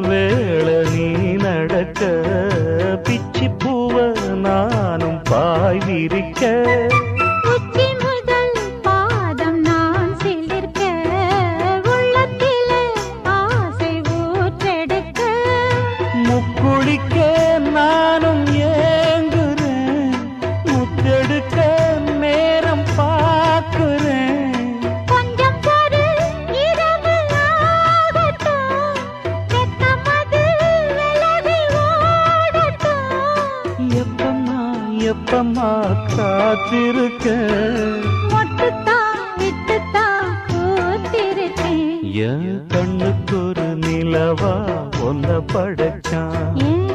வேள நீ நடக்க பிச்சி பூவ நானும் பாய் விரிக்க உச்சி முதல் பாதம் நான் சிலிர்க்க உள்ளத்திலே ஆசை ஊற்றெடுக்க முக்குளிக்க நானும் ஏங்குறேன் முத்தெடுக்க நேரம் பார்க்கிறேன் கொஞ்சம் பொறு இரவு ஆகட்டும் வெக்கமது விலகி ஓடட்டும் எப்பம்மா எப்பம்மா காத்திருக்க மொட்டுத்தான் விட்டுத்தான் பூத்திருக்கேன் என் கண்ணுக்கு ஒரு நிலவா ஒன்ன படைச்சான் ஏன்